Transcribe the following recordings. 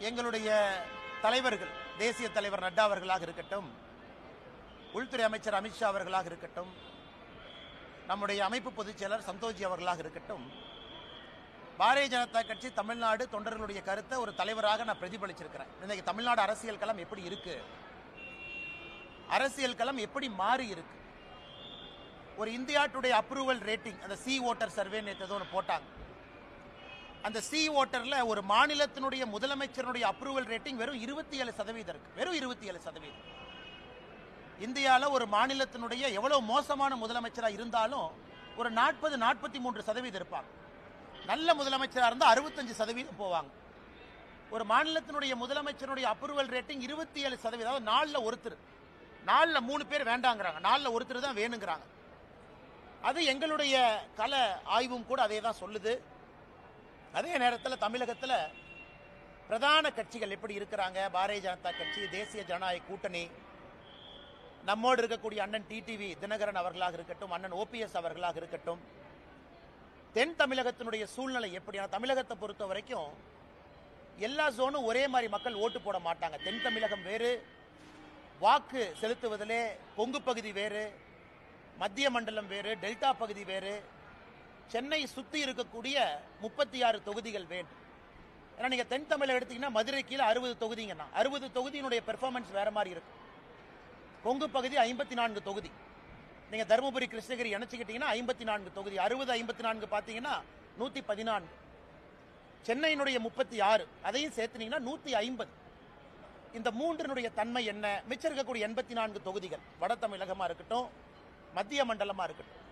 எங்களுடைய தலைவர்கள், தேசிய தலைவர் நட்டா அவர்களாக இருக்கட்டும், உள்துறை அமைச்சர் அமித்ஷா அவர்களாக இருக்கட்டும், நம்முடைய அமைப்பு பொதுச் செயலர் சந்தோஷ்ஜி அவர்களாக இருக்கட்டும், பாரதிய ஜனதா கட்சி தமிழ்நாடு தொண்டர்களுடைய கருத்தை ஒரு தலைவராக நான் பிரதிபலிச்சிருக்கிறேன். இன்னைக்கு தமிழ்நாடு அரசியல் களம் எப்படி இருக்கு, அரசியல் களம் எப்படி மாறி இருக்கு. ஒரு இந்தியா டுடே அப்ரூவல் ரேட்டிங், அந்த சி ஓட்டர் சர்வே நேற்று ஒன்று போட்டாங்க. அந்த சி ஓட்டர்ல ஒரு மாநிலத்தினுடைய முதலமைச்சருடைய அப்ரூவல் ரேட்டிங் வெறும் 27% இருக்கு. வெறும் 27%. இந்தியாவில் ஒரு மாநிலத்தினுடைய எவ்வளவு மோசமான முதலமைச்சராக இருந்தாலும் ஒரு 40-43% இருப்பாங்க. நல்ல முதலமைச்சராக இருந்தால் 65% போவாங்க. ஒரு மாநிலத்தினுடைய முதலமைச்சருடைய அப்ரூவல் ரேட்டிங் 27%. அதாவது நாலில் 3 பேர் வேண்டாங்கிறாங்க, 4ல் ஒருத்தர் தான் வேணுங்கிறாங்க. அது எங்களுடைய கள ஆய்வும் கூட அதே தான் சொல்லுது. அதே நேரத்தில் தமிழகத்தில் பிரதான கட்சிகள் எப்படி இருக்கிறாங்க, பாரதிய ஜனதா கட்சி, தேசிய ஜனநாயக கூட்டணி, நம்மோடு இருக்கக்கூடிய அண்ணன் டிடிவி தினகரன் அவர்களாக இருக்கட்டும், அண்ணன் ஓபிஎஸ் அவர்களாக இருக்கட்டும், தென் தமிழகத்தினுடைய சூழ்நிலை எப்படி. தமிழகத்தை பொறுத்த வரைக்கும் எல்லா ஜோனும் ஒரே மாதிரி மக்கள் ஓட்டு போட மாட்டாங்க. தென் தமிழகம் வேறு, வாக்கு செலுத்துவதிலே கொங்கு பகுதி வேறு, மத்திய மண்டலம் வேறு, டெல்டா பகுதி வேறு, சென்னை சுற்றி இருக்கக்கூடிய 36 தொகுதிகள் வேறு. ஏன்னா நீங்கள் தென் தமிழகம் எடுத்தீங்கன்னா மதுரை கீழே 60 தொகுதிங்கன்னா 60 தொகுதியினுடைய பெர்ஃபார்மன்ஸ் வேற மாதிரி இருக்கும். கொங்கு பகுதி 54 தொகுதி. நீங்கள் தருமபுரி கிருஷ்ணகிரி இணைச்சிக்கிட்டீங்கன்னா 54 தொகுதி. 60-54 பார்த்தீங்கன்னா 114. சென்னையினுடைய 36, அதையும் சேர்த்துனீங்கன்னா 150. இந்த மூன்றினுடைய தன்மை என்ன? மிச்சம் இருக்கக்கூடிய 84 தொகுதிகள் வட தமிழகமாக இருக்கட்டும், மத்திய மண்டலமாக இருக்கட்டும்.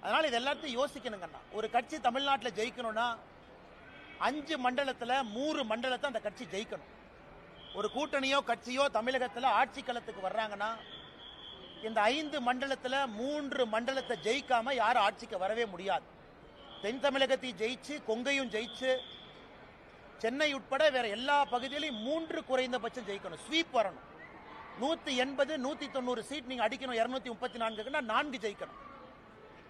அதனால் இது எல்லாத்தையும் யோசிக்கணுங்கண்ணா. ஒரு கட்சி தமிழ்நாட்டில் ஜெயிக்கணும்னா 5 மண்டலத்தில் 3 மண்டலத்தை அந்த கட்சி ஜெயிக்கணும். ஒரு கூட்டணியோ கட்சியோ தமிழகத்தில் ஆட்சி களத்துக்கு வர்றாங்கன்னா இந்த 5 மண்டலத்தில் 3 மண்டலத்தை ஜெயிக்காம யாரும் ஆட்சிக்கு வரவே முடியாது. தென் தமிழகத்தையும் ஜெயிச்சு, கொங்கையும் ஜெயிச்சு, சென்னை உட்பட வேற எல்லா பகுதியிலையும் 3 குறைந்தபட்சம் ஜெயிக்கணும். ஸ்வீப் வரணும். 180-190 சீட் நீங்க அடிக்கணும். 234க்குன்னா 4 ஜெயிக்கணும்.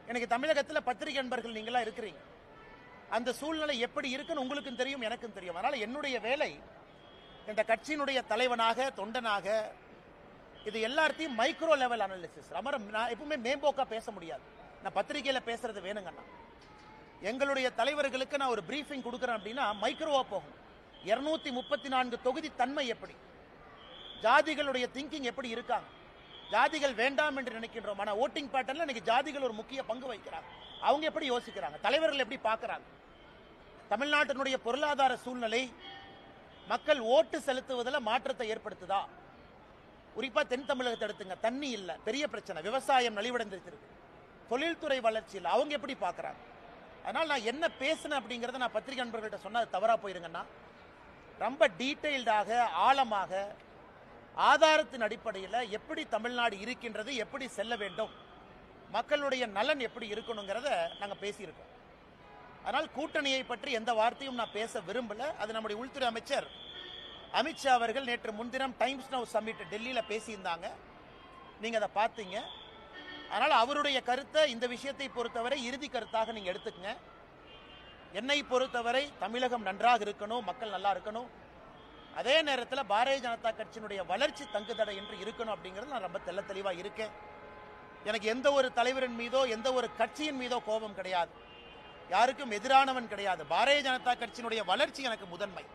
எனக்கு தமிழகத்தில் பத்திரிகை நண்பர்கள் நீங்களா இருக்கிறீங்க. அந்த சூழ்நிலை எப்படி இருக்குன்னு உங்களுக்கும் தெரியும், எனக்கும் தெரியும். அதனால என்னுடைய வேலை இந்த கட்சியினுடைய தலைவனாக, தொண்டனாக, இது எல்லாத்தையும் மைக்ரோ லெவல் அனாலிசிஸ். நான் எப்பவுமே மேம்போக்கா பேச முடியாது. நான் பத்திரிகையில பேசுறது வேணுங்கண்ணா. எங்களுடைய தலைவர்களுக்கு நான் ஒரு பிரீஃபிங் கொடுக்குறேன் அப்படின்னா மைக்ரோவா போகும். 234 தொகுதி தன்மை எப்படி, ஜாதிகளுடைய திங்கிங் எப்படி இருக்காங்க, ஜாதிகள் வேண்டாம் என்று நினைக்கின்றோம். ஆனால் ஓட்டிங் பேட்டர்ல இன்னைக்கு ஜாதிகள் ஒரு முக்கிய பங்கு வகிக்கிறாங்க. அவங்க எப்படி யோசிக்கிறாங்க, தலைவர்கள் எப்படி பார்க்கறாங்க, தமிழ்நாட்டினுடைய பொருளாதார சூழ்நிலை மக்கள் ஓட்டு செலுத்துவதில் மாற்றத்தை ஏற்படுத்துதா? குறிப்பா தென் தமிழகத்தை எடுத்துங்க. தண்ணி இல்ல, பெரிய பிரச்சனை. விவசாயம் நலிவடைந்திருக்கு. தொழில்துறை வளர்ச்சி இல்லை. அவங்க எப்படி பார்க்கறாங்க? அதனால் நான் என்ன பேசினேன் அப்படிங்கிறத நான் பத்திரிகை நண்பர்கள்ட்ட சொன்னா அது தவறா போயிருங்கன்னா, ரொம்ப டீட்டெயில்டாக, ஆழமாக, ஆதாரத்தின் அடிப்படையில் எப்படி தமிழ்நாடு இருக்கின்றது, எப்படி செல்ல வேண்டும், மக்களுடைய நலன் எப்படி இருக்கணுங்கிறத நாங்கள் பேசியிருக்கோம். அதனால் கூட்டணியை பற்றி எந்த வார்த்தையும் நான் பேச விரும்பல. அது நம்முடைய உள்துறை அமைச்சர் அமித்ஷா அவர்கள் நேற்று முன்தினம் டைம்ஸ் நவ் சம்மிட் டெல்லியில் பேசியிருந்தாங்க. நீங்கள் அதை பார்த்தீங்க. அதனால் அவருடைய கருத்தை, இந்த விஷயத்தை பொறுத்தவரை இறுதி கருத்தாக நீங்கள் எடுத்துக்கங்க. என்னை பொறுத்தவரை தமிழகம் நன்றாக இருக்கணும், மக்கள் நல்லா இருக்கணும். அதே நேரத்தில் பாரதிய ஜனதா கட்சியினுடைய வளர்ச்சி தங்குதடை என்று இருக்கணும் அப்படிங்கிறது நான் ரொம்ப தெள்ள தெளிவாக இருக்கேன். எனக்கு எந்த ஒரு தலைவரின் மீதோ எந்த ஒரு கட்சியின் மீதோ கோபம் கிடையாது, யாருக்கும் எதிரானவன் கிடையாது. பாரதிய ஜனதா கட்சியினுடைய வளர்ச்சி எனக்கு முதன்மை,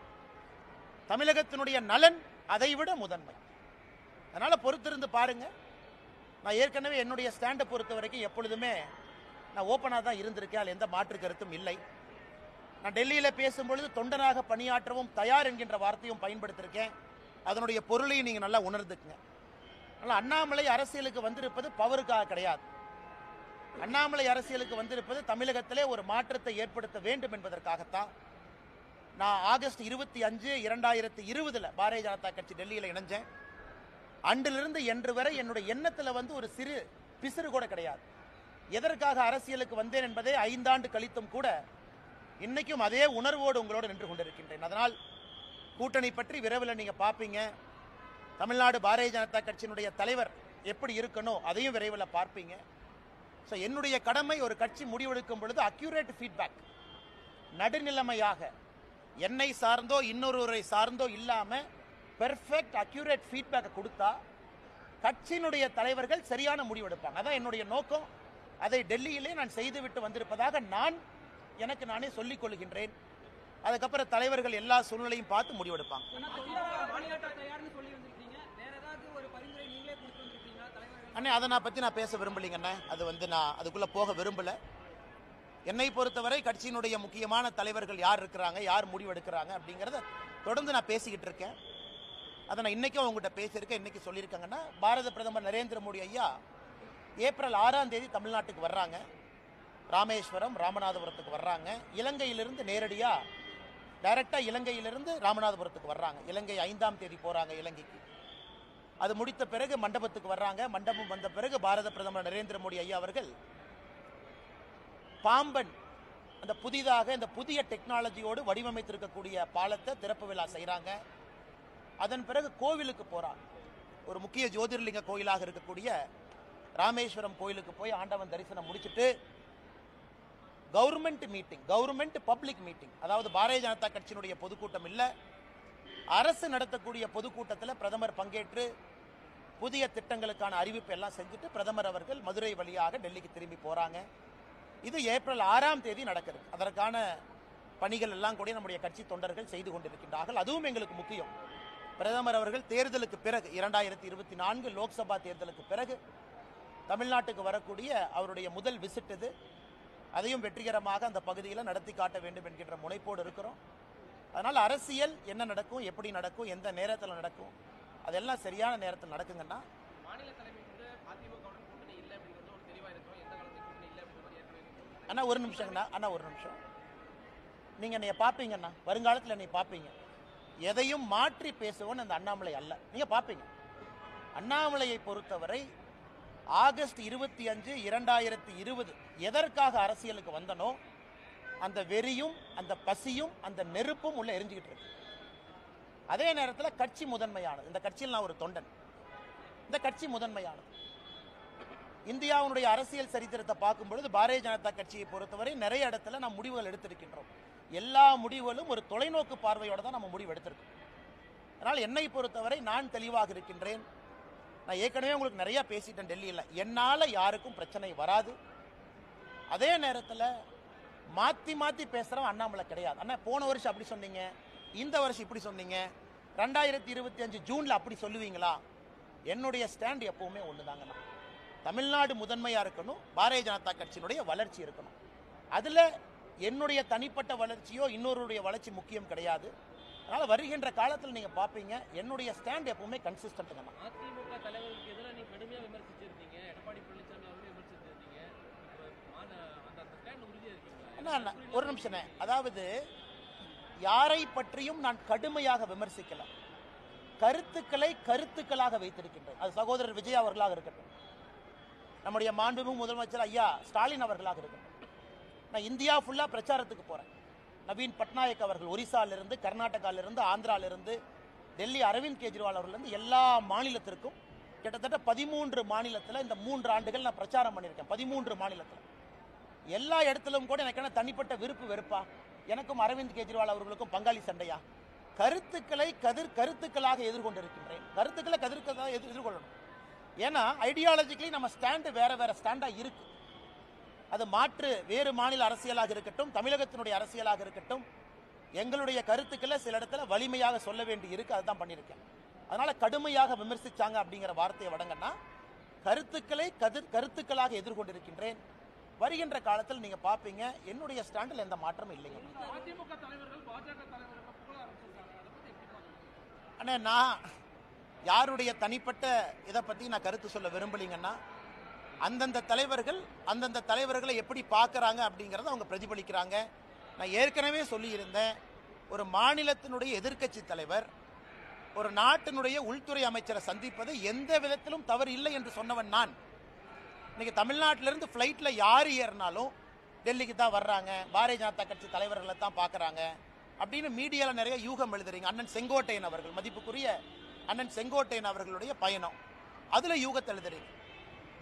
தமிழகத்தினுடைய நலன் அதைவிட முதன்மை. அதனால பொறுத்திருந்து பாருங்க. நான் ஏற்கனவே என்னுடைய ஸ்டாண்டை பொறுத்த வரைக்கும் எப்பொழுதுமே நான் ஓப்பனாக தான் இருந்திருக்கேன். அதில் எந்த மாற்று கருத்தும் இல்லை. நான் டெல்லியில் பேசும்பொழுது தொண்டனாக பணியாற்றவும் தயார் என்கின்ற வார்த்தையும் பயன்படுத்தியிருக்கேன். அதனுடைய பொருளையும் நீங்கள் நல்லா உணர்ந்துக்குங்க. அதனால் அண்ணாமலை அரசியலுக்கு வந்திருப்பது பவருக்காக கிடையாது. அண்ணாமலை அரசியலுக்கு வந்திருப்பது தமிழகத்திலே ஒரு மாற்றத்தை ஏற்படுத்த வேண்டும் என்பதற்காகத்தான். நான் ஆகஸ்ட் 25, 2020 பாரதிய ஜனதா கட்சி டெல்லியில் இணைஞ்சேன். அன்றிலிருந்து இன்று வரை என்னுடைய எண்ணத்தில் ஒரு சிறு பிசிறு கூட கிடையாது. எதற்காக அரசியலுக்கு வந்தேன் என்பதே 5 ஆண்டு கழித்தும் கூட இன்னைக்கும் அதே உணர்வோடு உங்களோடு நின்று கொண்டிருக்கின்றேன். அதனால் கூட்டணி பற்றி விரைவில் நீங்க பார்ப்பீங்க. தமிழ்நாடு பாரதிய ஜனதா கட்சியினுடைய தலைவர் எப்படி இருக்கணும் அதையும் விரைவில் பார்ப்பீங்க. ஸோ என்னுடைய கடமை, ஒரு கட்சி முடிவெடுக்கும் பொழுது அக்யூரேட் ஃபீட்பேக், நடுநிலைமையாக என்னை சார்ந்தோ இன்னொருவரை சார்ந்தோ இல்லாம பெர்ஃபெக்ட் அக்யூரேட் ஃபீட்பேக் கொடுத்தா கட்சியினுடைய தலைவர்கள் சரியான முடிவெடுப்பாங்க. அதான் என்னுடைய நோக்கம். அதை டெல்லியிலே நான் செய்துவிட்டு வந்திருப்பதாக நான் எனக்கு நானே சொல்லிக் கொள்கின்றேன். அதுக்கப்புறம் தலைவர்கள் எல்லா சூழ்நிலையும் பார்த்து முடிவெடுப்பாங்க. அண்ணே, அதை நான் பற்றி நான் பேச விரும்பலைங்கண்ணே. அது நான் அதுக்குள்ளே போக விரும்பலை. என்னை பொறுத்தவரை கட்சியினுடைய முக்கியமான தலைவர்கள் யார் இருக்கிறாங்க, யார் முடிவெடுக்கிறாங்க அப்படிங்கிறத தொடர்ந்து நான் பேசிக்கிட்டு இருக்கேன். அதை நான் இன்றைக்கும் அவங்ககிட்ட பேசியிருக்கேன். இன்றைக்கி சொல்லியிருக்காங்கன்னா, பாரத பிரதமர் நரேந்திர மோடி ஐயா ஏப்ரல் 6ஆம் தேதி தமிழ்நாட்டுக்கு வர்றாங்க. ராமேஸ்வரம், ராமநாதபுரத்துக்கு வர்றாங்க. இலங்கையிலிருந்து நேரடியாக டைரெக்டாக இலங்கையிலிருந்து ராமநாதபுரத்துக்கு வர்றாங்க. இலங்கை 5ஆம் தேதி போகிறாங்க இலங்கைக்கு. அது முடித்த பிறகு மண்டபத்துக்கு வர்றாங்க. மண்டபம் வந்த பிறகு பாரத பிரதமர் நரேந்திர மோடி ஐயா அவர்கள் பாம்பன் அந்த புதிதாக இந்த புதிய டெக்னாலஜியோடு வடிவமைத்திருக்கக்கூடிய பாலத்தை திறப்பு விழா செய்கிறாங்க. அதன் பிறகு கோவிலுக்கு போகிறாங்க. ஒரு முக்கிய ஜோதிர்லிங்க கோயிலாக இருக்கக்கூடிய ராமேஸ்வரம் கோயிலுக்கு போய் ஆண்டவன் தரிசனம் முடிச்சுட்டு government meeting, government public meeting, அதாவது பாரதிய ஜனதா கட்சியினுடைய பொதுக்கூட்டம் இல்லை, அரசு நடத்தக்கூடிய பொதுக்கூட்டத்தில் பிரதமர் பங்கேற்று புதிய திட்டங்களுக்கான அறிவிப்பு எல்லாம் செஞ்சுட்டு பிரதமர் அவர்கள் மதுரை வழியாக டெல்லிக்கு திரும்பி போகிறாங்க. இது ஏப்ரல் 6ஆம் தேதி நடக்குது. அதற்கான பணிகள் எல்லாம் கூட நம்முடைய கட்சி தொண்டர்கள் செய்து கொண்டிருக்கின்றார்கள். அதுவும் எங்களுக்கு முக்கியம். பிரதமர் அவர்கள் தேர்தலுக்கு பிறகு 2024 லோக்சபா தேர்தலுக்கு பிறகு தமிழ்நாட்டுக்கு வரக்கூடிய அவருடைய முதல் விசிட் இது. அதையும் வெற்றிகரமாக அந்த பகுதியில் நடத்தி காட்ட வேண்டும் என்கின்ற முனைப்போடு இருக்கிறோம். அதனால் அரசியல் என்ன நடக்கும், எப்படி நடக்கும், எந்த நேரத்தில் நடக்கும், அதெல்லாம் சரியான நேரத்தில் நடக்குங்கன்னா அண்ணா ஒரு நிமிஷங்கண்ணா. அண்ணா ஒரு நிமிஷம். நீங்கள் என்னை பார்ப்பீங்கண்ணா, வருங்காலத்தில் என்னை பார்ப்பீங்க. எதையும் மாற்றி பேசுவோன்னு அந்த அண்ணாமலை அல்ல, நீங்கள் பார்ப்பீங்க. அண்ணாமலையை பொறுத்தவரை ஆகஸ்ட் 25, 2020 எதற்காக அரசியலுக்கு வந்தனோ அந்த வெறியும் அந்த பசியும் அந்த நெருப்பும் உள்ள எரிஞ்சுக்கிட்டு இருக்கு. அதே நேரத்தில் கட்சி முதன்மையானது. இந்த கட்சியில் நான் ஒரு தொண்டன். இந்த கட்சி முதன்மையானது. இந்தியாவுடைய அரசியல் சரித்திரத்தை பார்க்கும்பொழுது பாரதிய ஜனதா கட்சியை பொறுத்தவரை நிறைய இடத்துல நாம் முடிவுகள் எடுத்திருக்கின்றோம். எல்லா முடிவுகளும் ஒரு தொலைநோக்கு பார்வையோடு தான் நம்ம முடிவு எடுத்திருக்கோம். அதனால் என்னை பொறுத்தவரை நான் தெளிவாக இருக்கின்றேன். நான் ஏற்கனவே உங்களுக்கு நிறைய பேசிட்டேன் டெல்லியில். என்னால் யாருக்கும் பிரச்சனை வராது. அதே நேரத்தில் மாற்றி மாற்றி பேசுகிறவன் அண்ணாமலை கிடையாது. அண்ணா போன வருஷம் அப்படி சொன்னீங்க, இந்த வருஷம் இப்படி சொன்னீங்க, 2025 ஜூனில் அப்படி சொல்லுவீங்களா? என்னுடைய ஸ்டாண்ட் எப்பவுமே ஒன்று தாங்கண்ணா. தமிழ்நாடு முதன்மையாக இருக்கணும், பாரதிய ஜனதா கட்சியினுடைய வளர்ச்சி இருக்கணும். அதில் என்னுடைய தனிப்பட்ட வளர்ச்சியோ இன்னொருடைய வளர்ச்சி முக்கியம் கிடையாது. அதனால் வருகின்ற காலத்தில் நீங்கள் பார்ப்பீங்க என்னுடைய ஸ்டாண்ட் எப்பவுமே கன்சிஸ்டன்ட்டுங்கண்ணா. அதிமுக தலைவருக்கு எதிராக நீ கடுமையாக விமர்சிச்சிருந்தீங்க, எடப்பாடி பழனிசாமி அவர்களையும் விமர்சிச்சிருந்தீங்க. அந்த ஸ்டாண்ட் உறுதியாக இருக்கீங்களா? அண்ணா ஒரு நிமிஷமே. அதாவது யாரை பற்றியும் நான் கடுமையாக விமர்சிக்கல, கருத்துக்களை கருத்துக்களாக வைத்திருக்கின்றேன். அது சகோதரர் விஜய் அவர்களாக இருக்கட்டும், நம்முடைய மாண்புமிகு முதலமைச்சர் ஐயா ஸ்டாலின் அவர்களாக இருக்கட்டும். நான் இந்தியா ஃபுல்லாக பிரச்சாரத்துக்கு போகிறேன். நவீன் பட்நாயக் அவர்கள் ஒரிசாலிருந்து, கர்நாடகாவிலிருந்து, ஆந்திராவிலிருந்து, டெல்லி அரவிந்த் கெஜ்ரிவால் அவர்லேருந்து எல்லா மாநிலத்திற்கும் கிட்டத்தட்ட 13 மாநிலத்தில் இந்த 3 ஆண்டுகள் நான் பிரச்சாரம் பண்ணியிருக்கேன். 13 மாநிலத்தில் எல்லா இடத்திலும் கூட எனக்கு என்ன தனிப்பட்ட விருப்பு வெறுப்பா? எனக்கும் அரவிந்த் கெஜ்ரிவால் அவர்களுக்கும் பங்காளி சண்டையா? கருத்துக்களை கருத்துக்களாக எதிர்கொண்டிருக்கின்றேன். கருத்துக்களை கருத்துக்களாக எதிர்கொள்ளணும். ஏன்னா ஐடியாலஜிக்கலி நம்ம ஸ்டாண்டு வேற வேற ஸ்டாண்டாக இருக்கு. அது மாற்று வேறு மாநில அரசியலாக இருக்கட்டும், தமிழகத்தினுடைய அரசியலாக இருக்கட்டும், எங்களுடைய கருத்துக்களை சில இடத்துல வலிமையாக சொல்ல வேண்டி இருக்கு. அதுதான் பண்ணியிருக்கேன். அதனால கடுமையாக விமர்சிச்சாங்க அப்படிங்கிற வார்த்தையை வழங்கன்னா கருத்துக்களை கருத்துக்களாக எதிர்கொண்டிருக்கின்றேன். வருகின்ற காலத்தில் நீங்க பாப்பீங்க என்னுடைய ஸ்டாண்டில் எந்த மாற்றமும் இல்லைங்க. அண்ணா நான் யாருடைய தனிப்பட்ட இதை பற்றி நான் கருத்து சொல்ல விரும்பலிங்கன்னா, அந்தந்த தலைவர்களை எப்படி பார்க்குறாங்க அப்படிங்கிறத அவங்க பிரதிபலிக்கிறாங்க. நான் ஏற்கனவே சொல்லியிருந்தேன், ஒரு மாநிலத்தினுடைய எதிர்க்கட்சி தலைவர் ஒரு நாட்டினுடைய உள்துறை அமைச்சரை சந்திப்பது எந்த விதத்திலும் தவறு இல்லை என்று சொன்னவன் நான். இன்னைக்கு தமிழ்நாட்டிலிருந்து ஃப்ளைட்டில் யார் ஏறினாலும் டெல்லிக்கு தான் வர்றாங்க, பாரதிய ஜனதா கட்சி தலைவர்களை தான் பார்க்குறாங்க அப்படின்னு மீடியாவில் நிறைய யூகம் எழுதுறீங்க. அண்ணன் செங்கோட்டையன் அவர்கள், மதிப்புக்குரிய அண்ணன் செங்கோட்டையன் அவர்களுடைய பயணம், அதில் யூகத்தை எழுதுறீங்க.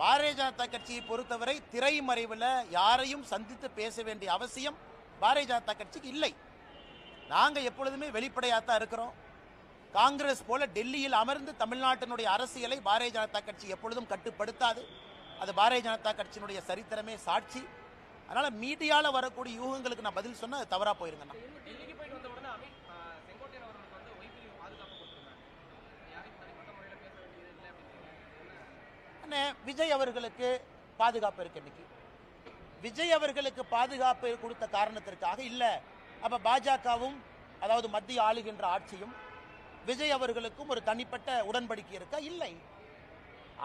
பாரதிய ஜனதா கட்சியை பொறுத்தவரை திரைமறைவில் யாரையும் சந்தித்து பேச வேண்டிய அவசியம் பாரதிய ஜனதா கட்சிக்கு இல்லை. நாங்கள் எப்பொழுதுமே வெளிப்படையாக தான் இருக்கிறோம். காங்கிரஸ் போல டெல்லியில் அமர்ந்து தமிழ்நாட்டினுடைய அரசியலை பாரதிய ஜனதா கட்சி எப்பொழுதும் கட்டுப்படுத்தாது. அது பாரதிய ஜனதா கட்சியினுடைய சரித்திரமே சாட்சி. அதனால மீடியாவில் வரக்கூடிய யூகங்களுக்கு நான் பதில் சொன்னால் அது தவறாக போயிருங்கண்ணா. டெல்லிக்கு போயிட்டு வந்த உடனே செங்கோட்டையன் அவர்களுக்கு வந்து ஒய்பிரிவு பாதுகாப்பு கொடுத்துருந்தாங்க. யாரையும் தனிப்பட்ட முறையில் பேச வேண்டியது இல்லை அப்படின்னு. அண்ணே, விஜய் அவர்களுக்கு பாதுகாப்பு இருக்கு. இன்னைக்கு விஜய் அவர்களுக்கு பாதுகாப்பு கொடுத்த காரணத்திற்காக இல்லை. அப்போ பாஜகவும் அதாவது மத்திய ஆளுகின்ற ஆட்சியும் விஜய் அவர்களுக்கும் ஒரு தனிப்பட்ட உடன்படிக்கை இருக்கா? இல்லை.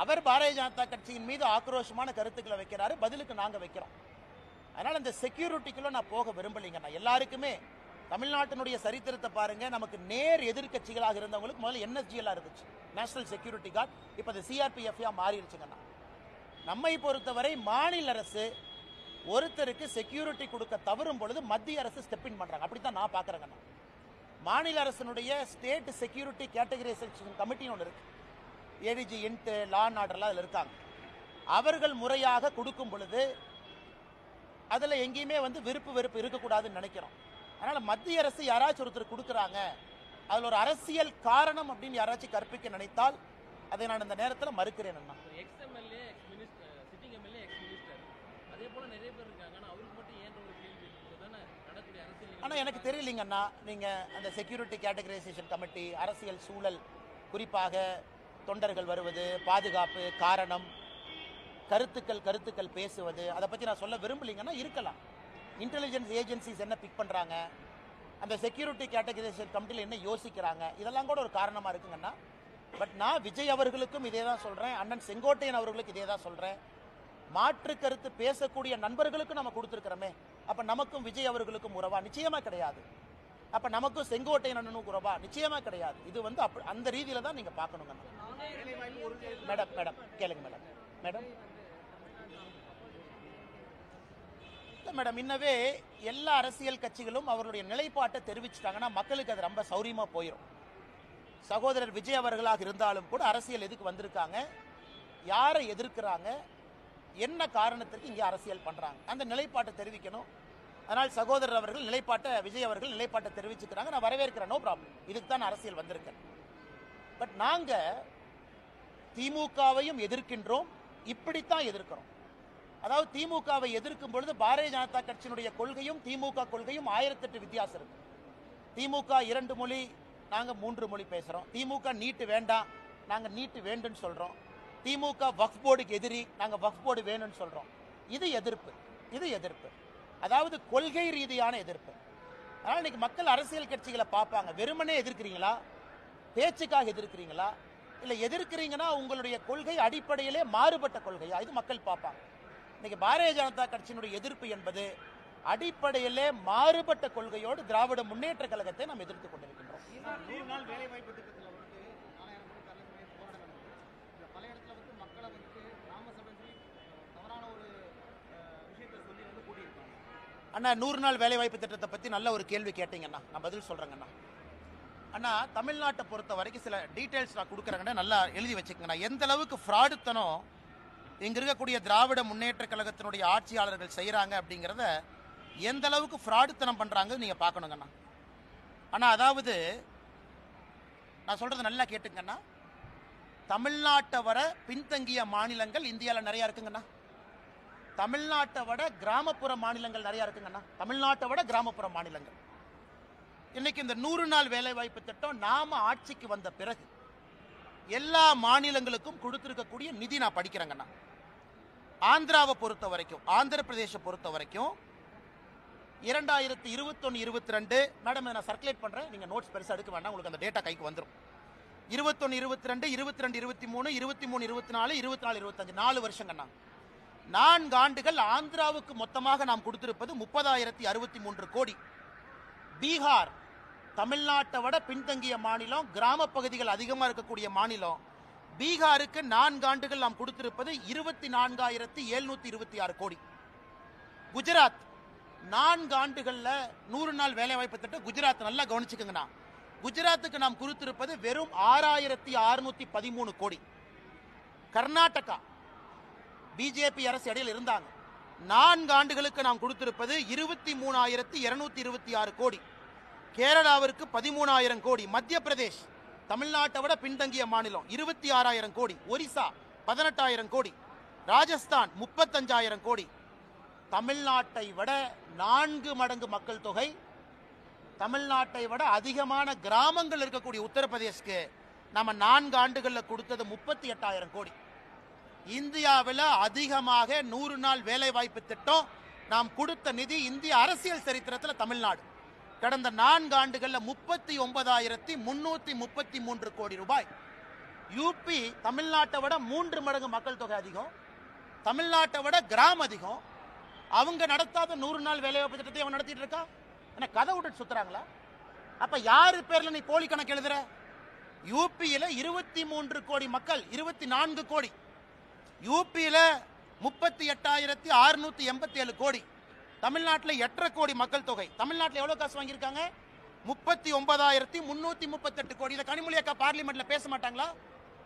அவர் பாரதிய ஜனதா கட்சியின் மீது ஆக்ரோஷமான கருத்துக்களை வைக்கிறாரு, பதிலுக்கு நாங்கள் வைக்கிறோம். அதனால் அந்த செக்யூரிட்டிக்குள்ள நான் போக விரும்பலைங்கண்ணா. எல்லாருக்குமே தமிழ்நாட்டினுடைய சரித்திரத்தை பாருங்க. நமக்கு நேர் எதிர்கட்சிகளாக இருந்தவங்களுக்கு முதல்ல என்எஸ்ஜிஎல்லாம் இருந்துச்சு, நேஷனல் செக்யூரிட்டி கார்டு. இப்போ அது சிஆர்பிஎஃப்ஆ மாறிடுச்சுங்கண்ணா. நம்மை பொறுத்தவரை மாநில அரசு ஒருத்தருக்கு செக்யூரிட்டி கொடுக்க தவறும் பொழுது மத்திய அரசு ஸ்டெப் இன் பண்றாங்க. அப்படித்தான் நான் பார்க்குறேங்கண்ணா. மாநில அரசினுடைய ஸ்டேட் செக்யூரிட்டி கேட்டகரைசேஷன் கமிட்டின்னு ஒன்று இருக்கு. ஏடிஜி இன்ட் லா அண்ட் ஆர்டர்லாம் அதில் இருக்காங்க. அவர்கள் முறையாக கொடுக்கும் பொழுது அதில் எங்கேயுமே விருப்பு வெறுப்பு இருக்கக்கூடாதுன்னு நினைக்கிறோம். அதனால் மத்திய அரசு யாராச்சும் ஒருத்தர் கொடுக்குறாங்க, அதில் ஒரு அரசியல் காரணம் அப்படின்னு யாராச்சும் கற்பிக்க நினைத்தால் அதை நான் இந்த நேரத்தில் மறுக்கிறேன். Ex MLA, ex minister, sitting MLA, ex minister அதே போல நிறைய பேர் இருக்காங்க. ஆனால் அவருக்கு மட்டும் ஏன் ஒரு கேள்வி தானே நடக்கூடிய அரசியல். ஆனால் எனக்கு தெரியலீங்கண்ணா, நீங்கள் அந்த செக்யூரிட்டி கேட்டகரைசேஷன் கமிட்டி, அரசியல் சூழல், குறிப்பாக தொண்டர்கள் வருவது, பாதுகாப்பு, காரணம், கருத்துக்கள் பேசுவது, அதை பற்றி நான் சொல்ல விரும்பலீங்கன்னா இருக்கலாம். இன்டெலிஜென்ஸ் ஏஜென்சிஸ் என்ன பிக் பண்ணுறாங்க, அந்த செக்யூரிட்டி கேட்டகரைசேஷன் கமிட்டியில் என்ன யோசிக்கிறாங்க, இதெல்லாம் கூட ஒரு காரணமாக இருக்குங்கண்ணா. பட் நான் விஜய் அவர்களுக்கும் இதே தான் சொல்கிறேன், அண்ணன் செங்கோட்டையன் அவர்களுக்கு இதே தான் சொல்கிறேன். மாற்று கருத்து பேசக்கூடிய நண்பர்களுக்கும் நம்ம கொடுத்துருக்கிறோமே, அப்போ நமக்கும் விஜய் அவர்களுக்கும் உறவா? நிச்சயமாக கிடையாது. அப்போ நமக்கும் செங்கோட்டையன் அண்ணனுக்கும் உறவா? நிச்சயமாக கிடையாது. இது அந்த ரீதியில் தான் நீங்கள் பார்க்கணுங்க. மேடம் கேளுங்க மேடம். மேடம் இன்னவே எல்லா அரசியல் கட்சிகளும் அவர்களுடைய நிலைப்பாட்டை தெரிவிச்சிட்டாங்கன்னா மக்களுக்கு அது ரொம்ப சௌரியமாக போயிடும். சகோதரர் விஜய் அவர்களாக இருந்தாலும் கூட அரசியல் எதுக்கு வந்திருக்காங்க, யாரை எதிர்க்கிறாங்க, என்ன காரணத்திற்கு இங்கே அரசியல் பண்ணுறாங்க, அந்த நிலைப்பாட்டை தெரிவிக்கணும். அதனால் சகோதரர் அவர்கள் விஜய் அவர்கள் நிலைப்பாட்டை தெரிவிச்சுக்கிறாங்க, நான் வரவேற்கிறேன், நோ ப்ராப்ளம். இதுக்கு தான் அரசியல் வந்திருக்கேன். பட் நாங்கள் திமுகவையும் எதிர்க்கின்றோம், இப்படித்தான் எதிர்க்கிறோம். அதாவது திமுகவை எதிர்க்கும் பொழுது பாரதிய ஜனதா கட்சியினுடைய கொள்கையும் திமுக கொள்கையும் 1008 வித்தியாசம் இருக்கு. திமுக 2 மொழி, நாங்கள் 3 மொழி பேசுகிறோம். திமுக நீட்டு வேண்டாம், நாங்கள் நீட்டு வேண்டுன்னு சொல்கிறோம். திமுக வக்ஃப் போர்டுக்கு எதிரி, நாங்கள் வக்ஃப் போர்டு வேணும்னு சொல்கிறோம். இது எதிர்ப்பு, அதாவது கொள்கை ரீதியான எதிர்ப்பு. அதனால் இன்னைக்கு மக்கள் அரசியல் கட்சிகளை பார்ப்பாங்க. வெறுமனே எதிர்க்கிறீங்களா, பேச்சுக்காக எதிர்க்கிறீங்களா, இல்லை எதிர்க்கிறீங்கன்னா உங்களுடைய கொள்கை அடிப்படையிலே மாறுபட்ட கொள்கையா, இது மக்கள் பார்ப்பாங்க. இன்னைக்கு பாரதிய ஜனதா கட்சியினுடைய எதிர்ப்பு என்பது அடிப்படையிலே மாறுபட்ட கொள்கையோடு திராவிட முன்னேற்ற கழகத்தை நாம் எதிர்த்து கொண்டிருக்கின்றோம். அண்ணா 100 நாள் வேலைவாய்ப்பு திட்டத்தை பற்றி நல்ல ஒரு கேள்வி கேட்டீங்கண்ணா, நான் பதில் சொல்கிறேங்கண்ணா. அண்ணா தமிழ்நாட்டை பொறுத்த வரைக்கும் சில டீட்டெயில்ஸ் நான் கொடுக்குறேங்கண்ணா, நல்லா எழுதி வச்சுக்கங்கண்ணா. எந்த அளவுக்கு ஃப்ராடுத்தனம் இங்கே இருக்கக்கூடிய திராவிட முன்னேற்ற கழகத்தினுடைய ஆட்சியாளர்கள் செய்கிறாங்க அப்படிங்கிறத, எந்த அளவுக்கு ஃப்ராடுத்தனம் பண்ணுறாங்க நீங்கள் பார்க்கணுங்கண்ணா. ஆனால் அதாவது நான் சொல்கிறது நல்லா கேட்டுங்கண்ணா, தமிழ்நாட்டை வர பின்தங்கிய மாநிலங்கள் இந்தியாவில் நிறையா இருக்குங்கண்ணா. தமிழ்நாட்டை விட கிராமப்புற மாநிலங்கள் நிறையா இருக்குங்கண்ணா. தமிழ்நாட்டை விட கிராமப்புற மாநிலங்கள். இன்னைக்கு இந்த 100 நாள் வேலைவாய்ப்பு திட்டம் நாம ஆட்சிக்கு வந்த பிறகு எல்லா மாநிலங்களுக்கும் கொடுத்திருக்கக்கூடிய நிதி நான் படிக்கிறேங்கண்ணா. ஆந்திராவை பொறுத்த வரைக்கும், ஆந்திர பிரதேச பொறுத்த வரைக்கும் 2021-22 மேடம் நான் சர்க்குலேட் பண்றேன், நீங்க நோட்ஸ் பெருசா எடுக்க வேண்டாம், உங்களுக்கு அந்த டேட்டா கைக்கு வந்துடும். 21-22, 22-23, 23-24, 24-25 4 வருஷங்கண்ணா. 4 ஆண்டுகள் ஆந்திராவுக்கு மொத்தமாக நாம் கொடுத்திருப்பது 30,063 கோடி. பீகார் தமிழ்நாட்டை விட பின்தங்கிய மாநிலம், கிராம பகுதிகள் அதிகமாக இருக்கக்கூடிய மாநிலம். பீகாருக்கு 4 ஆண்டுகள் நாம் கொடுத்திருப்பது 24,726 கோடி. குஜராத் 4 ஆண்டுகள்ல 100 நாள் வேலைவாய்ப்பு திட்டம் குஜராத் நல்லா கவனிச்சுக்கங்கண்ணா. குஜராத்துக்கு நாம் கொடுத்திருப்பது வெறும் 6,613 கோடி. கர்நாடகா பிஜேபி அரசு இடையில் இருந்தாங்க, 4 ஆண்டுகளுக்கு நாம் கொடுத்திருப்பது 23,226 கோடி. கேரளாவிற்கு 13,000 கோடி, மத்திய பிரதேஷ் தமிழ்நாட்டை விட பின்தங்கிய மாநிலம் 26,000 கோடி, ஒரிசா 18,000 கோடி, ராஜஸ்தான் 35,000 கோடி. தமிழ்நாட்டை விட 4 மடங்கு மக்கள் தொகை, தமிழ்நாட்டை விட அதிகமான கிராமங்கள் இருக்கக்கூடிய உத்தரப்பிரதேஷ்க்கு நம்ம 4 ஆண்டுகளில் கொடுத்தது 38,000 கோடி. இந்தியாவில் அதிகமாக 100 நாள் வேலை வாய்ப்பு திட்டம் நாம் கொடுத்த நிதி இந்திய அரசியல் சரித்திரத்தில் தமிழ்நாடு. கடந்த 4 ஆண்டுகளில் 39,333 கோடி ரூபாய். யூபி தமிழ்நாட்டை விட 3 மடங்கு மக்கள் தொகை அதிகம், தமிழ்நாட்டை விட கிராமம் அதிகம். அவங்க நடத்தாத 100 நாள் வேலைவாய்ப்பு திட்டத்தை அவன் நடத்திட்டு இருக்கா? என்ன கதை விட்டுட்டு சுத்துறாங்களா? அப்ப யாரு பேர்ல நீ போலி கணக்கு எழுதுற? யூபியில 23 கோடி மக்கள், 24 கோடி. யூபியில 38,687 கோடி. தமிழ்நாட்டில் 8.5 கோடி மக்கள் தொகை. தமிழ்நாட்டில் எவ்வளவு காசு வாங்கியிருக்காங்க? 39,338 கோடி. இதை கனிமொழி அக்கா பார்லிமெண்ட்ல பேச மாட்டாங்களா?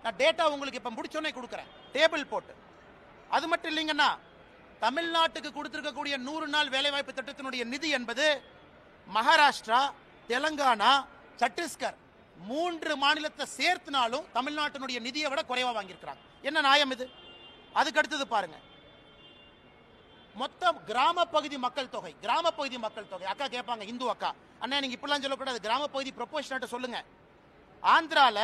நான் டேட்டா உங்களுக்கு இப்ப முடிச்சோன்னே கொடுக்குறேன், டேபிள் போட்டு. அது மட்டும் இல்லைங்கன்னா, தமிழ்நாட்டுக்கு கொடுத்திருக்கக்கூடிய 100 நாள் வேலைவாய்ப்பு திட்டத்தினுடைய நிதி என்பது மகாராஷ்டிரா, தெலங்கானா, சத்தீஸ்கர் 3 மாநிலத்தை சேர்த்துனாலும் தமிழ்நாட்டினுடைய நிதியை விட குறைவா வாங்கியிருக்கிறாங்க. என்ன நியாயம் இது? அதுக்கு அடுத்தது பாருங்க, மொத்த கிராம பகுதி மக்கள் தொகை. அக்கா கேட்பாங்க, இந்து அக்கா, அண்ணா நீங்க இப்படிலாம் சொல்லக்கூடாது, கிராம பகுதி ப்ரொபோஷனேட் சொல்லுங்க. ஆந்திரால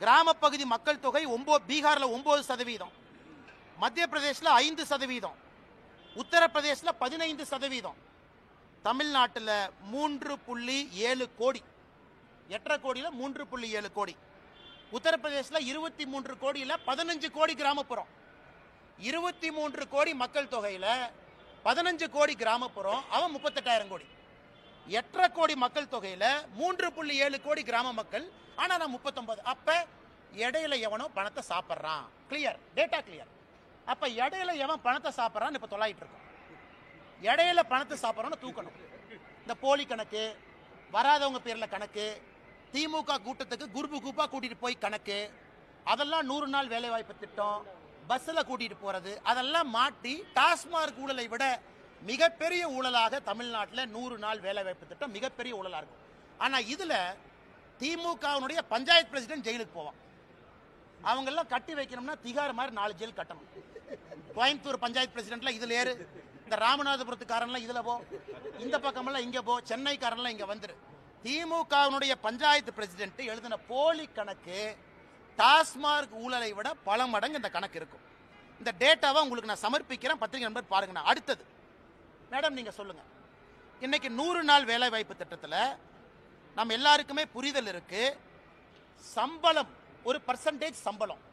கிராம பகுதி மக்கள் தொகை பீகார்ல 9%, மத்திய பிரதேஷ்ல 5%, உத்தரப்பிரதேஷ்ல 15%, தமிழ்நாட்டில் 3.7 கோடி, 8.5 கோடியில 3.7 கோடி, உத்தரப்பிரதேஷ்ல 23 கோடியில 15 கோடி கிராமப்புறம். 23 கோடி மக்கள் தொகையில 15 கோடி கிராமப்புறம், அவன் 38,000 கோடி. 8.5 கோடி மக்கள் தொகையில 3.7 கோடி கிராம மக்கள், ஆனா நான் 39. அப்ப இடையில எவனோ பணத்தை சாப்பிட்றான். Clear, data clear. அப்ப இடையில எவன் பணத்தை சாப்பிட்றான்னு இப்ப தொலைட்டு இருக்கோம். இடையில பணத்தை சாப்பிட்றோன்னு தூக்கணும். இந்த போலி கணக்கு, வராதவங்க பேர்ல கணக்கு, திமுக கூட்டத்துக்கு குரூப்பா கூட்டிட்டு போய் கணக்கு, அதெல்லாம் 100 நாள் வேலைவாய்ப்பு திட்டம், பஸ்ல கூட்டிட்டு போறது, அதெல்லாம் மாட்டி டாஸ்மார்க் ஊழலை விட மிகப்பெரிய ஊழலாக தமிழ்நாட்டில் 100 நாள் வேலைவாய்ப்பு திட்டம் மிகப்பெரிய ஊழலா இருக்கும். ஆனா இதுல திமுகவுடைய பஞ்சாயத்து பிரசிடென்ட் ஜெயிலுக்கு போவான். அவங்க எல்லாம் கட்டி வைக்கணும்னா திகார் மாதிரி 4 ஜெயில் கட்டணும். கோயம்புத்தூர் பஞ்சாயத்து பிரசிடென்ட்ல இதுல ஏறு, இந்த ராமநாதபுரத்துக்காரன்லாம் இதுல போ, இந்த பக்கமெல்லாம் இங்க போ, சென்னைக்காரன்லாம் இங்க வந்துரு. திமுகவுடைய பஞ்சாயத்து பிரசிடென்ட் எழுதின போலி கணக்கு டாஸ்மார்க் ஊழலை விட பல மடங்கு இந்த கணக்கு இருக்கும். இந்த டேட்டாவை உங்களுக்கு நான் சமர்ப்பிக்கிறேன், பத்திரிகை நண்பர் பாருங்க. அடுத்தது மேடம் நீங்க சொல்லுங்க, இன்னைக்கு 100 நாள் வேலை வாய்ப்பு திட்டத்தில் நம்ம எல்லாருக்குமே புரிதல் இருக்கு. சம்பளம் ஒரு பர்சன்டேஜ், சம்பளம்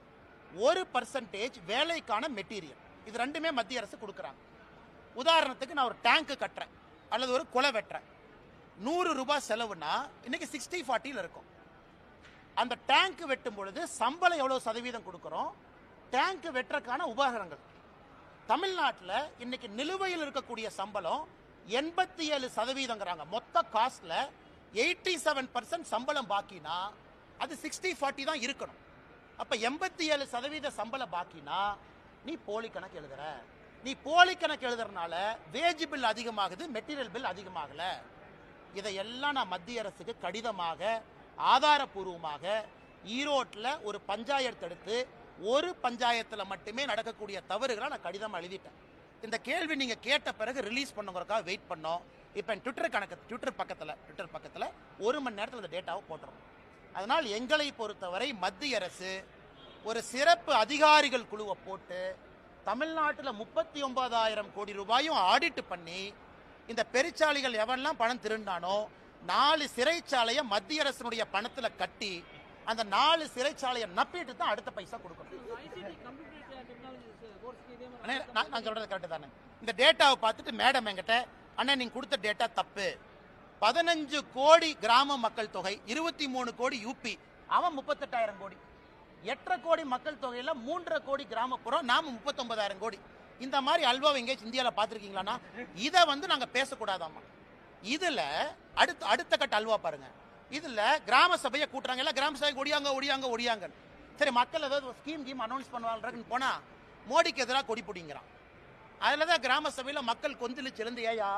1% வேலைக்கான மெட்டீரியல், இது ரெண்டுமே மத்திய அரசு கொடுக்குறாங்க. உதாரணத்துக்கு நான் ஒரு டேங்க் கட்டுறேன் அல்லது ஒரு குலை வெட்டுறேன், 100 ரூபாய் செலவுனா இன்னைக்கு 60-40 இருக்கும். அந்த டேங்க் வெட்டும் பொழுது சம்பளம் எவ்வளவு சதவீதம் கொடுக்கிறோம்? டேங்க் வெட்டுறதுக்கான உபகரணங்கள். தமிழ்நாட்டில் இன்னைக்கு நிலுவையில் இருக்கக்கூடிய சம்பளம் 87%. மொத்த காஸ்ட்ல 87% சம்பளம் பாக்கினா அது 60-40 தான் இருக்கணும். அப்ப 87% சம்பளம் பாக்கினா நீ போலி கணக்கு எழுதுற. நீ போலி கணக்கு எழுதுறதுனால வேஜ் பில் அதிகமாகுது, மெட்டீரியல் பில் அதிகமாகல. இதையெல்லாம் நான் மத்திய அரசுக்கு கடிதமாக ஆதாரபூர்வமாக ஈரோட்டில் ஒரு பஞ்சாயத்து எடுத்து, ஒரு பஞ்சாயத்தில் மட்டுமே நடக்கக்கூடிய தவறுகளை நான் கடிதம் எழுதிட்டேன். இந்த கேள்வி நீங்க கேட்ட பிறகு ரிலீஸ் பண்ணுங்கிறதுக்காக வெயிட் பண்ணோம். இப்போ ட்விட்டர் பக்கத்தில் 1 மணி நேரத்தில் இந்த டேட்டாவை போட்டுரும். அதனால் எங்களை பொறுத்தவரை மத்திய அரசு ஒரு சிறப்பு அதிகாரிகள் குழுவை போட்டு தமிழ்நாட்டில் 39,000 கோடி ரூபாயும் ஆடிட் பண்ணி, இந்த பெருச்சாளிகள் எவெல்லாம் பணம் திருண்டானோ 4 சிறைச்சாலையை மத்திய அரசினுடைய பணத்தில் கட்டி அந்த 4 சிறைச்சாலையை நப்பிட்டு தான் அடுத்த பைசா கொடுக்கணும். நான் சொல்றது கரெக்ட் தானே? இந்த டேட்டாவை பார்த்துட்டு மேடம் என்கிட்ட, அண்ணா நீங்க கொடுத்த டேட்டா தப்பு, 15 கோடி கிராம மக்கள் தொகை, 23 கோடி யூபி, அவன் 38,000 கோடி, 8.5 கோடி மக்கள் தொகையில 3.5 கோடி கிராமப்புறம், நாம 39,000 கோடி. இந்த மாதிரி அல்வா எங்கேயாச்சும் இந்தியாவில் பார்த்துருக்கீங்களான்னா இதை நாங்க பேசக்கூடாதாமா. இதுல அடுத்த கட்ட அல்வா பாருங்க. இதுல கிராம சபையை கூட்டுறாங்க, எல்லாம் கிராம சபை ஒடியாங்க. சரி, மக்கள் ஏதாவது ஸ்கீம் அனௌன்ஸ் பண்ணுவாங்கன்னு போனா மோடிக்கு எதிராக கொடி பிடிங்கிறான். அதுலதான் கிராம சபையில மக்கள் கொந்தளிச்சு எழுந்து, ஏயா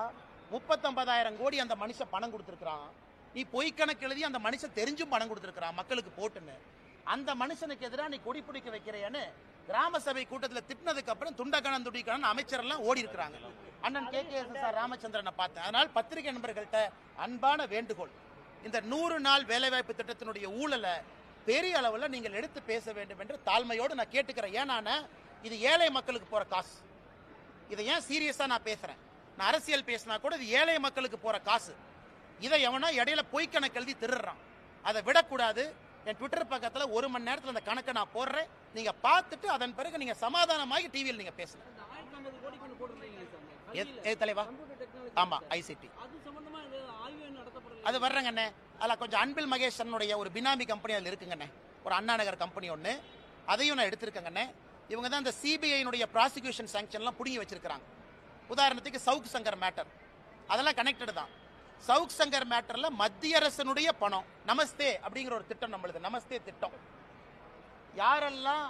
39,000 கோடி அந்த மனுஷன் பணம் கொடுத்துருக்கான். நீ பொய் கணக்கு எழுதி அந்த மனுஷன் தெரிஞ்சும் பணம் கொடுத்துருக்கான் மக்களுக்கு போட்டுன்னு. அந்த மனுஷனுக்கு எதிராக நீ கொடி பிடிக்க வைக்கிறேன்னு கிராம சபை கூட்டத்தில் திட்டினதுக்கு அப்புறம் துண்டகணம் துடிக்கணும் அமைச்சரெல்லாம் ஓடி இருக்கிறாங்க. அண்ணன் KKSSR ராமச்சந்திரனை பார்த்தேன். அதனால் பத்திரிகை நண்பர்கள்ட்ட அன்பான வேண்டுகோள், இந்த 100 நாள் வேலைவாய்ப்பு திட்டத்தினுடைய ஊழலை பெரிய அளவில் நீங்கள் எடுத்து பேச வேண்டும் என்று தாழ்மையோடு நான் கேட்டுக்கிறேன். ஏன்னா இது ஏழை மக்களுக்கு போற காசு. இதை ஏன் சீரியஸா நான் பேசுறேன், நான் அரசியல் பேசினா கூட இது ஏழை மக்களுக்கு போற காசு. இதை எவனா இடையில பொய் கணக்கு எழுதி திருடுறான். அதை விடக்கூடாது. என் ட்விட்டர் பக்கத்துல 1 மணி நேரத்தில் அந்த கணக்கை நான் போடுறேன். நீங்க பார்த்துட்டு அதன் பிறகு நீங்க சமாதானமாகி டிவியில் நீங்க பேசுங்க. தலைவா, ஆமா ICT அது வர்றங்கண்ணே. அதில் கொஞ்சம் அன்பில் மகேஷனுடைய ஒரு பினாமி கம்பெனி அதில் இருக்குங்கண்ணே, ஒரு அண்ணா நகர் கம்பெனி ஒன்று, அதையும் நான் எடுத்திருக்கேங்கண்ணே. இவங்க தான் இந்த CBI ப்ராசிக்யூஷன் சாங்ஷன்லாம் பிடுங்கி வச்சிருக்கிறாங்க. உதாரணத்துக்கு சவுக் சங்கர் மேட்டர், அதெல்லாம் கனெக்டட் தான். சவுக் சங்கர் மேட்டர்ல மத்திய அரசனுடைய பணம், நமஸ்தே அப்படிங்கிற ஒரு திட்டம் நம்மளுக்கு, நமஸ்தே திட்டம். யாரெல்லாம்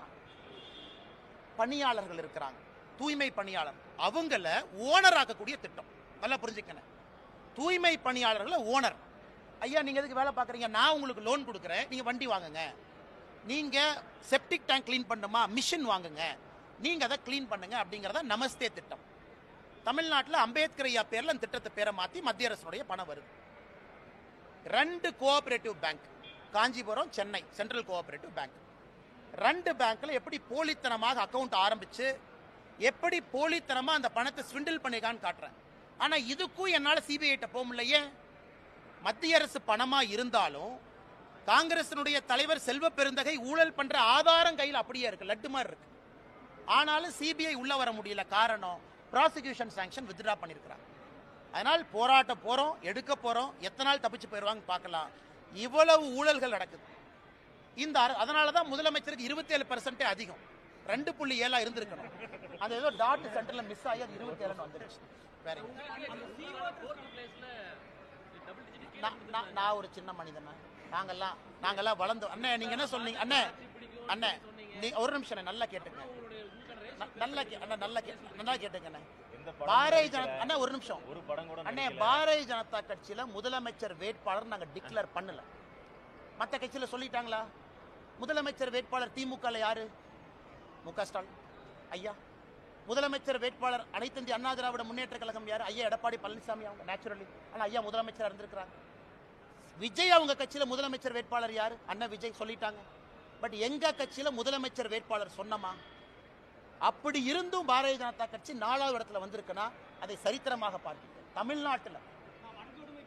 பணியாளர்கள் இருக்கிறாங்க, தூய்மை பணியாளர், அவங்கள ஓனர் ஆக்கக்கூடிய திட்டம். நல்லா புரிஞ்சுக்கணும், தூய்மை பணியாளர்களை ஓனர். ஐயா நீங்க எதுக்கு வேலை பார்க்குறீங்க, நான் உங்களுக்கு லோன் கொடுக்குறேன், நீங்க வண்டி வாங்குங்க. நீங்க செப்டிக் டேங்க் கிளீன் பண்ணுமா, மிஷின் வாங்குங்க, நீங்க அதை கிளீன் பண்ணுங்க அப்படிங்கறத நமஸ்தே திட்டம். தமிழ்நாட்டில் அம்பேத்கர் ஐயா பேர்ல அந்த திட்டத்தை பேரை மாத்தி மத்திய அரசுடைய பணம் வருது. 2 cooperative bank, Kanchipuram, Chennai central cooperative bank. 2 பேங்க்ல எப்படி போலித்தனமாக அக்கவுண்ட் ஆரம்பிச்சு எப்படி போலித்தனமா அந்த பணத்தை ஸ்விண்டில் பண்ணிருக்கான்னு காட்டுறேன். ஆனா இதுக்கும் என்னால CBI போக முடியலையே. மத்திய அரசு பணமா இருந்தாலும் காங்கிரசினுடைய தலைவர் செல்வ பெருந்தகை ஊழல் பண்ற ஆதாரம் கையில் அப்படியே இருக்கு, லட்டு மாதிரி இருக்கு. ஆனாலும் CBI உள்ள வர முடியல. காரணம், ப்ராசிக்யூஷன் சாங்ஷன் வித்ட்ரா பண்ணிருக்கிறாங்க. அதனால் போராட்டம் போறோம், எடுக்க போறோம், எத்தனை நாள் தப்பிச்சு போயிருவாங்க பார்க்கலாம். இவ்வளவு ஊழல்கள் நடக்குது. இந்த அதனாலதான் முதலமைச்சருக்கு 27% அதிகம், 2.7 இருந்திருக்கணும். அது ஏதோ டாட் சென்டர்ல மிஸ் ஆகி அது 27 வந்துருச்சு. வேற நான் ஒரு சின்ன மனிதன், நாங்கெல்லாம் வளர்ந்தோம். அண்ணே நீங்க என்ன சொன்னீங்க, அண்ணே ஒரு நிமிஷம் நல்லா கேட்டுங்க, நல்லா கேட்டுங்க. பாரதிய ஜனதா அண்ணா ஒரு நிமிஷம் அண்ணே, பாரதிய ஜனதா கட்சியில முதலமைச்சர் வேட்பாளர் நாங்க டிக்ளேர் பண்ணல. மற்ற கட்சியில சொல்லிட்டாங்களா? முதலமைச்சர் வேட்பாளர் திமுக யாரு? மு.க. ஸ்டாலின் ஐயா. முதலமைச்சர் வேட்பாளர் அனைத்து இந்திய அண்ணா திராவிட முன்னேற்ற கழகம் யாரு? ஐயா எடப்பாடி பழனிசாமி. அவங்க நேச்சுரலி, ஆனா ஐயா முதலமைச்சர் இருந்திருக்கிறாங்க. விஜய் அவங்க கட்சியில முதலமைச்சர் வேட்பாளர் யாரு? அண்ணா விஜய் சொல்லிட்டாங்க. பட் எங்க கட்சியில முதலமைச்சர் வேட்பாளர் சொன்னமா? அப்படி இருந்தும் பாரதிய ஜனதா கட்சி 4வது இடத்துல வந்திருக்குன்னா அதை சரித்திரமாக பார்க்கிறேன்.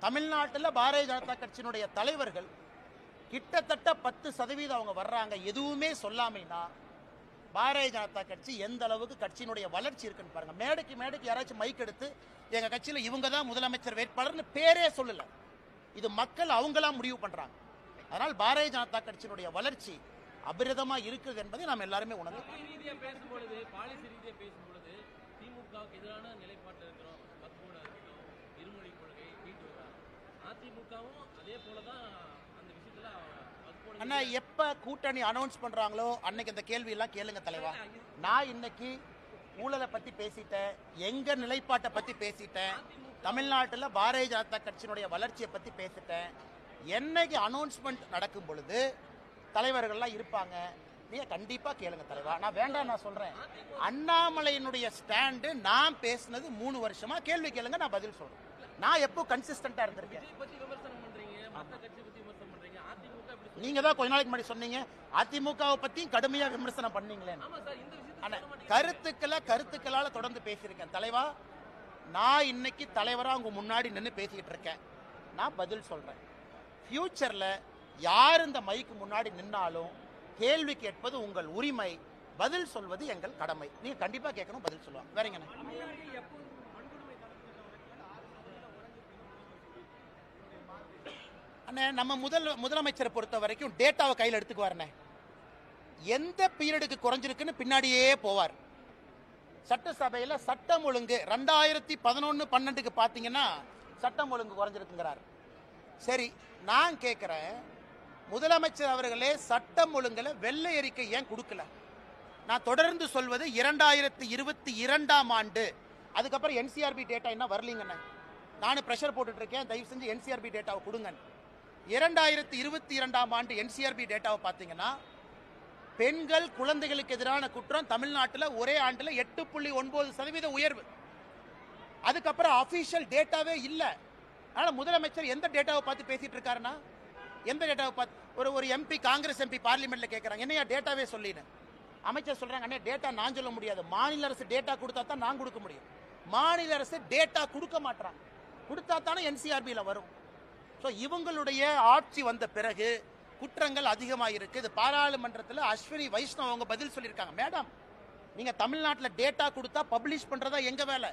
தமிழ்நாட்டில் பாரதிய ஜனதா கட்சியினுடைய தலைவர்கள் கிட்டத்தட்ட 10% அவங்க வர்றாங்க, எதுவுமே சொல்லாமைனா பாரதிய ஜனதா கட்சி எந்த அளவுக்கு கட்சியினுடைய வளர்ச்சி இருக்குன்னு பாருங்க. மேடைக்கு யாராச்சும் மைக் எடுத்து எங்க கட்சியில இவங்க தான் முதலமைச்சர் வேட்பாளர்னு பேரே சொல்லல. இது மக்கள் அவங்களா முடிவு பண்றாங்க. அதனால் பாரதிய ஜனதா கட்சியினுடைய வளர்ச்சி அபிரதமா இருக்குது என்பதை நாம் எல்லாருமே உணர்ந்து அண்ணா எப்ப கூட்டணி அனௌன்ஸ் பண்றாங்களோ அன்னைக்கு அந்த கேள்வி எல்லாம் கேளுங்க தலைவா. நான் இன்னைக்கு ஊழலை பத்தி பேசிட்டேன், எங்க நிலைப்பாட்டை பத்தி பேசிட்டேன், தமிழ்நாட்டில் பாரதிய ஜனதா கட்சியினுடைய வளர்ச்சியை பத்தி பேசிட்டேன். என்னைக்கு அனௌன்ஸ்மெண்ட் நடக்கும் பொழுது தலைவர்கள்லாம் இருப்பாங்க, நீங்க கண்டிப்பா கேளுங்க தலைவா. நான் வேண்டாம் நான் சொல்றேன், அண்ணாமலையினுடைய ஸ்டாண்டு நான் பேசினது 3 வருஷமா, கேள்வி கேளுங்க நான் பதில் சொல்றேன். நான் எப்போ கன்சிஸ்டன்டா இருந்திருக்கேன். நீங்க தான் கொஞ்ச நாளைக்கு முன்னாடி சொன்னீங்க அதிமுகவை பத்தி கடுமையா விமர்சனம் பண்ணீங்களே. கருத்துக்களால தொடர்ந்து பேசியிருக்கேன் தலைவா. நான் இன்னைக்கு தலைவரா உங்க முன்னாடி நின்று பேசிக்கிட்டு இருக்கேன். நான் பதில் சொல்றேன். ஃபியூச்சர்ல யார் இந்த மைக்கு முன்னாடி நின்னாலும் கேள்வி கேட்பது உங்கள் உரிமை, பதில் சொல்வது எங்கள் கடமை. நீங்க கண்டிப்பா கேட்கணும், பதில் சொல்லுவாங்க. வேறங்க அண்ணே, நம்ம முதலமைச்சரை பொறுத்த வரைக்கும் டேட்டாவை கையில் எடுத்துக்குவாருண்ணே. எந்த பீரியடுக்கு குறைஞ்சிருக்குன்னு பின்னாடியே போவார். சட்டசபையில் சட்டம் ஒழுங்கு 2011-12 பார்த்தீங்கன்னா சட்டம் ஒழுங்கு குறைஞ்சிருக்குங்கிறார். சரி, நான் கேட்குறேன், முதலமைச்சர் அவர்களே சட்டம் ஒழுங்குல வெள்ளை அறிக்கை ஏன் கொடுக்கல? நான் தொடர்ந்து சொல்வது 2022 ஆண்டு, அதுக்கப்புறம் NCRB டேட்டா என்ன வரலீங்கண்ணே. நானும் ப்ரெஷர் போட்டுட்டு இருக்கேன், தயவு செஞ்சு என்சிஆர்பி டேட்டாவை கொடுங்க. 2022ஆம் ஆண்டு என்சிஆர்பி டேட்டாவை பார்த்தீங்கன்னா பெண்கள் குழந்தைகளுக்கு எதிரான குற்றம் தமிழ்நாட்டில் ஒரே ஆண்டில் 8.9% உயர்வு. அதுக்கப்புறம் அபிஷியல் டேட்டாவே இல்லை. அதனால முதலமைச்சர் எந்த டேட்டாவை பார்த்து பேசிட்டு இருக்காருன்னா, எந்த டேட்டாவை பார்த்து ஒரு எம்பி, காங்கிரஸ் எம்பி பார்லிமெண்ட்ல கேட்கறாங்க, என்னையா டேட்டாவே சொல்லிடு. அமைச்சர் சொல்றாங்க, அண்ணே டேட்டா நான் சொல்ல முடியாது, மாநில அரசு டேட்டா கொடுத்தா தான் நான் கொடுக்க முடியும். மாநில அரசு டேட்டா கொடுக்க மாட்டாங்க, கொடுத்தா தானே என்சிஆர்பியில வரும். ஸோ இவங்களுடைய ஆட்சி வந்த பிறகு குற்றங்கள் அதிகமாக இருக்கு. இது பாராளுமன்றத்தில் அஸ்வினி வைஷ்ணவ் அவங்க பதில் சொல்லியிருக்காங்க. மேடம், நீங்க தமிழ்நாட்டில் டேட்டா கொடுத்தா பப்ளிஷ் பண்றதா எங்க வேலை.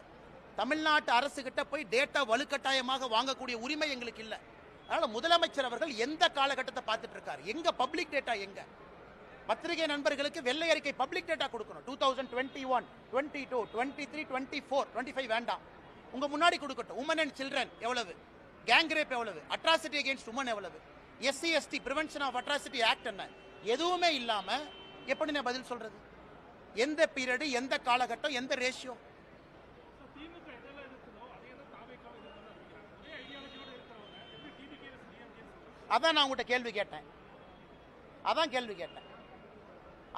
தமிழ்நாட்டு அரசு கிட்ட போய் டேட்டா வலுக்கட்டாயமாக வாங்கக்கூடிய உரிமை எங்களுக்கு இல்லை. அதனால முதலமைச்சர் அவர்கள் எந்த காலகட்டத்தை பார்த்துட்டு இருக்காரு, எங்க பப்ளிக் டேட்டா எங்க? பத்திரிகை நண்பர்களுக்கு வெள்ளை அறிக்கை பப்ளிக் டேட்டா கொடுக்கணும். 2021, 22, 23, 24, 25 வேண்டாம், உங்க முன்னாடி கொடுக்கட்டும். உமன் அண்ட் சில்ட்ரன் எவ்வளவு, கேங் ரேப் எவ்வளவு, அட்ராசிட்டி அகேன்ஸ்ட் உமன் எவ்வளவு, SC ST prevention of atrocity act என்ன, எதுவுமே இல்லாம எப்படி நான் பதில் சொல்றது? எந்த பீரியட், எந்த காலகட்டம், எந்த ரேஷியோ? அதான் நான் உங்கள்கிட்ட கேள்வி கேட்டேன்.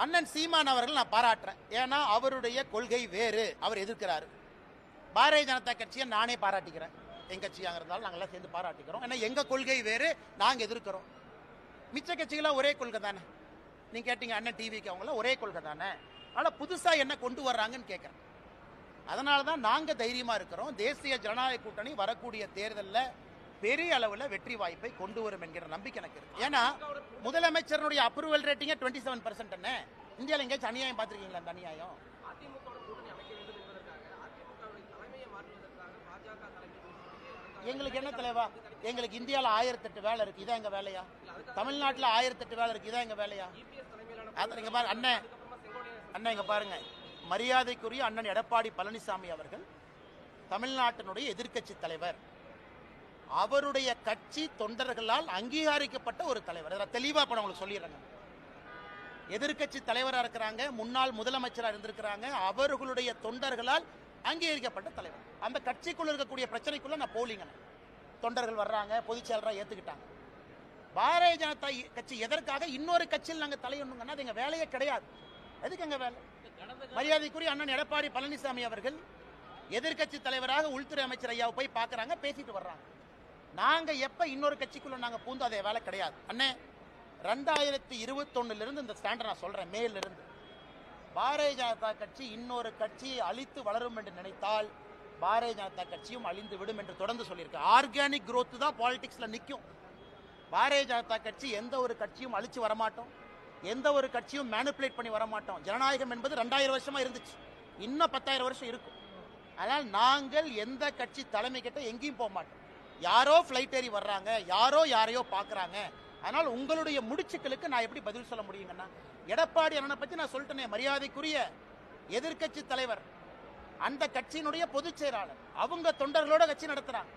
அண்ணன் சீமான் அவர்கள் நான் பாராட்டுறேன். ஏன்னா அவருடைய கொள்கை வேறு, அவர் எதிர்க்கிறாரு. பாரதிய ஜனதா கட்சியை நானே பாராட்டிக்கிறேன், எங்க கட்சியாக இருந்தாலும் நாங்களாம் சேர்ந்து பாராட்டிக்கிறோம். ஏன்னா எங்க கொள்கை வேறு, நாங்க எதிர்க்கிறோம். மிச்ச கட்சிகளாம் ஒரே கொள்கை தானே. நீங்க கேட்டீங்க அண்ணன் டிவிக்கு, அவங்களாம் ஒரே கொள்கை தானே. ஆனா புதுசா என்ன கொண்டு வர்றாங்கன்னு கேட்கறேன். அதனாலதான் நாங்க தைரியமா இருக்கிறோம். தேசிய ஜனநாயக கூட்டணி வரக்கூடிய தேர்தலில் பெரிய அளவில் வெற்றி வாய்ப்பை கொண்டு வரும் என்கிற நம்பிக்கை எனக்கு இருக்கு. ஏன்னா முதலமைச்சருடைய அப்ரூவல் ரேட்டிங்கே 27%. என்ன இந்தியாவில் எங்கேயாச்சும் அநியாயம் பார்த்துருக்கீங்களா? அந்த அநியாயம் எங்களுக்கு என்ன தலைவா? எங்களுக்கு இந்தியாவில் 1008 வேலை இருக்கு, இதான் எங்க வேலையா? தமிழ்நாட்டில் 1008 வேலை இருக்கு, இதான் எங்க வேலையா? இங்க பாருங்க அண்ணன், இங்க பாருங்க, மரியாதைக்குரிய அண்ணன் எடப்பாடி பழனிசாமி அவர்கள் தமிழ்நாட்டினுடைய எதிர்க்கட்சி தலைவர். அவருடைய கட்சி தொண்டர்களால் அங்கீகரிக்கப்பட்ட ஒரு தலைவர். தெளிவா இப்ப உங்களுக்கு சொல்லிடுறேன். எதிர்க்கட்சி தலைவராக இருக்கிறாங்க, முன்னாள் முதலமைச்சராக இருந்திருக்கிறாங்க, அவர்களுடைய தொண்டர்களால் அங்கீகரிக்கப்பட்ட தலைவர். அந்த கட்சிக்குள்ள இருக்கக்கூடிய பிரச்சனைக்குள்ள நான் போலிங்க. தொண்டர்கள் வர்றாங்க, பொதுச் செயலராக ஏத்துக்கிட்டாங்க. பாரதிய ஜனதா கட்சி எதற்காக இன்னொரு கட்சியில் நாங்க தலையொண்ணுங்கன்னா அது எங்க வேலையே கிடையாது. எதுக்கு எங்க வேலை? மரியாதைக்குரிய அண்ணன் எடப்பாடி பழனிசாமி அவர்கள் எதிர்க்கட்சி தலைவராக உள்துறை அமைச்சர் ஐயாவை போய் பார்க்கறாங்க, பேசிட்டு வர்றாங்க. நாங்க எப்ப இன்னொரு கட்சிக்குள்ள நாங்க பூந்து அதே வேலை கிடையாது. அண்ணே 2021 இருந்து இந்த ஸ்டாண்டர்ட் நான் சொல்றேன், மேல இருந்து பாரதிய ஜனதா கட்சி இன்னொரு கட்சியை அழித்து வளரும் என்று நினைத்தால் பாரதிய ஜனதா கட்சியும் அழிந்து விடும் என்று தொடர்ந்து சொல்லியிருக்கேன். ஆர்கானிக் growth தான் பாலிடிக்ஸ்ல நிற்கும். பாரதிய ஜனதா கட்சி எந்த ஒரு கட்சியும் அழிச்சு வரமாட்டோம், எந்த ஒரு கட்சியும் மேனிபுலேட் பண்ணி வரமாட்டோம். ஜனநாயகம் என்பது 2000 வருஷமா இருந்துச்சு, இன்னும் 10,000 வருஷம் இருக்கும். அதனால் நாங்கள் எந்த கட்சி தலைமை கிட்ட எங்கேயும் போக மாட்டோம். யாரோ ஃபிளைட் ஏறி வர்றாங்க, யாரோ யாரையோ பார்க்குறாங்க. அதனால் உங்களுடைய முடிச்சுக்களுக்கு நான் எப்படி பதில் சொல்ல முடியுங்கன்னா, எடப்பாடி அண்ணனை பற்றி நான் சொல்லிட்டேனே, மரியாதைக்குரிய எதிர்க்கட்சி தலைவர், அந்த கட்சியினுடைய பொதுச் செயலாளர், அவங்க தொண்டர்களோட கட்சி நடத்துறாங்க,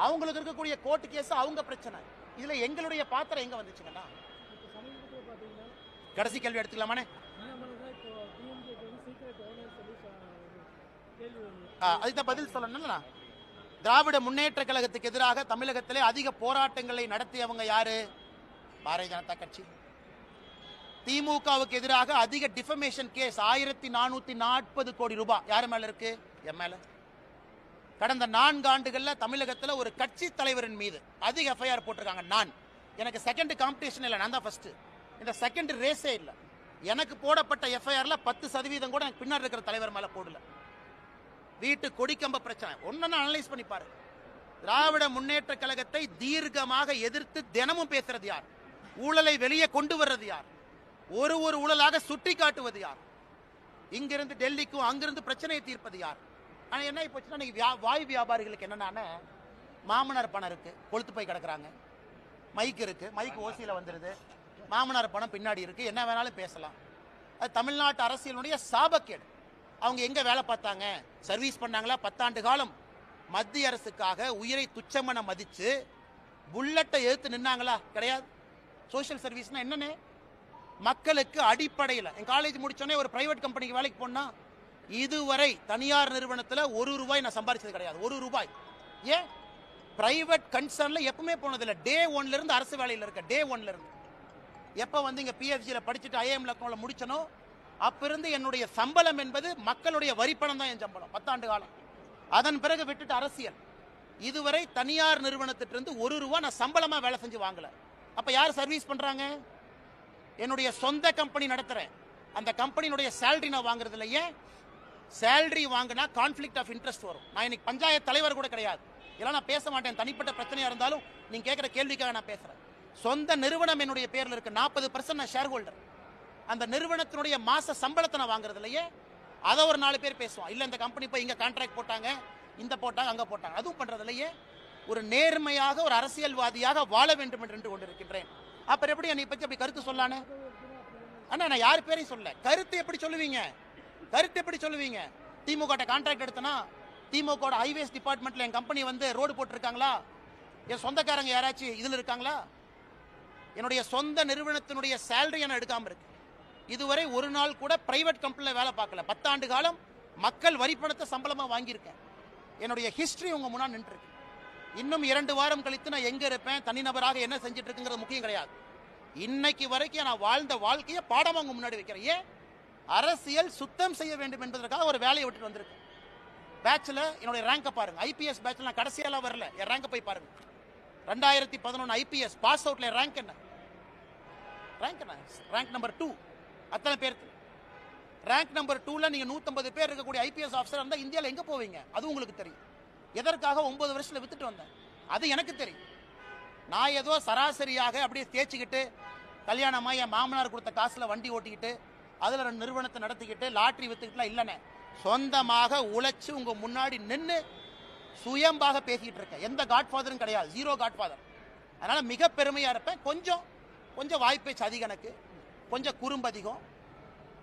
அவங்களுக்கு இருக்கக்கூடிய கோர்ட்டு கேஸ் அவங்க பிரச்சனை. இதுல எங்களுடைய பாத்திரம் எங்க வந்துச்சுங்கன்னா? கடைசி கேள்வி எடுத்துக்கலாமானே? அதுதான் பதில் சொல்லணும்ல. திராவிட முன்னேற்ற கழகத்துக்கு எதிராக தமிழகத்திலே அதிக போராட்டங்களை நடத்தியவங்க யாரு? பாரதிய ஜனதா கட்சி. திமுகவுக்கு எதிராக அதிக டிஃபமேஷன் கேஸ் 1440 கோடி ரூபாய் யாரு மேல இருக்கு? என் மேல. கடந்த 4 ஆண்டுகள்ல தமிழகத்தில் ஒரு கட்சி தலைவரின் மீது அதிக எஃப்ஐஆர் போட்டிருக்காங்க. நான் எனக்கு செகண்ட் காம்படிஷன் இல்லை, நான் தான் ஃபர்ஸ்ட். இந்த செகண்ட் ரேஸே இல்லை. எனக்கு போடப்பட்ட எஃப்ஐஆர்ல 10% கூட எனக்கு பின்னாடி இருக்கிற தலைவர் மேல போடல. வீட்டு கொடிக்கம்ப பிரச்சனை ஒன்னு அனலைஸ் பண்ணி பாரு. திராவிட முன்னேற்ற கழகத்தை தீர்க்கமாக எதிர்த்து தினமும் பேசுறது யார்? ஊழலை வெளியே கொண்டு வர்றது யார்? ஒரு ஊழலாக சுட்டி காட்டுவது யார்? இங்கிருந்து டெல்லிக்கும் அங்கிருந்து பிரச்சனையை தீர்ப்பது யார்? ஆனா என்ன போச்சுன்னா, வாய் வியாபாரிகளுக்கு என்னன்னா, மாமனார் பணம் இருக்கு, கொளுத்து போய் கிடக்குறாங்க, மைக் இருக்கு, மைக் ஓசியில வந்துருது, மாமனார் பணம் பின்னாடி இருக்கு, என்ன வேணாலும் பேசலாம். அது தமிழ்நாட்டு அரசியலுடைய சாபக்கேடு. அவங்க எங்க வேலை பார்த்தாங்க, சர்வீஸ் பண்ணாங்களா? 10 ஆண்டு காலம் மத்திய அரசுக்காக உயிரை துச்சமன மதிச்சு புல்லட்டை எழுத்து நின்னாங்களா? கிடையாது. சோசியல் சர்வீஸ்னா என்னன்னு மக்களுக்கு அடிப்படையில், என் காலேஜ் முடிச்சோன்னே ஒரு பிரைவேட் கம்பெனிக்கு வேலைக்கு போனா இதுவரை தனியார் நிறுவனத்தில் 1 ரூபாய் நான் சம்பாதிச்சது கிடையாது. 1 ரூபாய். ஏன்? பிரைவேட் கன்சர்ன்ல எப்பவுமே போனதில்லை. டே 1ல இருந்து அரசு வேலையில் இருக்க. டே 1ல இருந்து எப்போ வந்து இங்க பிஎஃப்ஜில படிச்சுட்டு ஐஏஎம் லக்னோல முடிச்சனோ அப்பிருந்து என்னுடைய சம்பளம் என்பது மக்களுடைய வரிப்பணம் தான் என் சம்பளம் 10 ஆண்டு காலம். அதன் பிறகு விட்டுட்டு அரசியல். இதுவரை தனியார் நிறுவனத்திலிருந்து ₹1 நான் சம்பளமா வேலை செஞ்சு வாங்கல. அப்ப யார் சர்வீஸ் பண்றாங்க? என்னுடைய சொந்த கம்பெனி நடத்துறேன். அந்த கம்பெனியுடைய சேலரி நான் வாங்குறது இல்லை. ஏன்? சேலரி வாங்கினா கான்ஃபிளிக்ட் ஆஃப் இன்ட்ரெஸ்ட் வரும். நான் இன்னைக்கு பஞ்சாயத்து தலைவர் கூட கிடையாது. இதெல்லாம் நான் பேச மாட்டேன். தனிப்பட்ட பிரச்சனையா இருந்தாலும் நீங்க கேட்கிற கேள்விக்காக நான் பேசுறேன். சொந்த நிறுவனம் என்னுடைய பேர்ல இருக்கு. 40% நான் ஷேர் ஹோல்டர். அந்த நிறுவனத்தினுடைய மாச சம்பளத்தை நான் வாங்குறது இல்லையே. அதை ஒரு 4 பேர் பேசுவான். இல்ல இந்த கம்பெனி போய் இங்க கான்ட்ராக்ட் போட்டாங்க, இந்த போட்டாங்க, அங்க போட்டாங்க. அதுவும் பண்றது இல்லையே. ஒரு நேர்மையாக ஒரு அரசியல்வாதியாக வாழ வேண்டும் என்று கொண்டிருக்கின்றேன். அப்புறம் எப்படி என்னை பத்தி அப்படி கருத்து சொல்லானே? அண்ணா நான் யார் பேரையும் சொல்ல. கருத்து எப்படி சொல்லுவீங்க? கருத்து எப்படி சொல்லுவீங்க? திமுக கான்ட்ராக்ட் எடுத்தனா திமுக ஹைவேஸ் டிபார்ட்மெண்ட்ல என் கம்பெனி வந்து ரோடு போட்டிருக்காங்களா? என் சொந்தக்காரங்க யாராச்சும் இதுல இருக்காங்களா? என்னுடைய சொந்த நிறுவனத்தினுடைய சேலரி நான் எடுக்காம இருக்கு. இதுவரை ஒரு நாள் கூட பிரைவேட் கம்பெனியில் வேலை பார்க்கல. 10 ஆண்டு காலம் மக்கள் வரிப்பணத்தை சம்பளமா வாங்கியிருக்கேன். என்னுடைய ஹிஸ்டரி உங்க முன்னாடி நின்றுருக்கு. இன்னும் 2 வாரம் கழித்து நான் எங்க இருப்பேன், தனிநபராக என்ன செஞ்சுட்டு இருக்குங்கிறது முக்கியம் கிடையாது. இன்னைக்கு வரைக்கும் நான் வாழ்ந்த வாழ்க்கையை பாடமா உங்க முன்னாடி வைக்கிறேன். ஏன்? அரசியல் சுத்தம் செய்ய வேண்டும் என்பதற்காக ஒரு வேலையை விட்டுட்டு வந்திருக்கேன். பேட்ச்ல என்னுடைய ரேங்கை பாருங்க. ஐபிஎஸ் பேட்ச்ல நான் கடைசியெல்லாம் வரல. என் ரேங்கை போய் பாருங்க. 2011 ஐபிஎஸ் பாஸ் அவுட்ல ரேங்க் என்ன? Rank number 2. அத்தனை பேருக்கு ரேங்க் நம்பர் 2ல நீங்க 150 பேர் இருக்கக்கூடிய ஐபிஎஸ் ஆஃபீஸர் இருந்தா இந்தியாவில் எங்க போவீங்க? அது உங்களுக்கு தெரியும். எதற்காக 9 வருஷத்துல வித்துட்டு வந்தேன் அது எனக்கு தெரியும். நான் ஏதோ சராசரியாக அப்படியே தேய்ச்சிக்கிட்டு கல்யாணமா என் மாமனார் கொடுத்த காசுல வண்டி ஓட்டிக்கிட்டு அதுல 2 நிறுவனத்தை நடத்திக்கிட்டு லாட்டரி வித்துக்கிட்டுலாம் இல்லைன்னு சொந்தமாக உழைச்சு உங்க முன்னாடி நின்று சுயம்பாக பேசிட்டு இருக்கேன். எந்த காட்ஃபாதரும் கிடையாது. 0 காட்ஃபாதர். அதனால மிக பெருமையா இருப்பேன். கொஞ்சம் வாய்ப்பேச்சு அதிகம். எனக்கு கொஞ்சம் குறும்பு அதிகம்,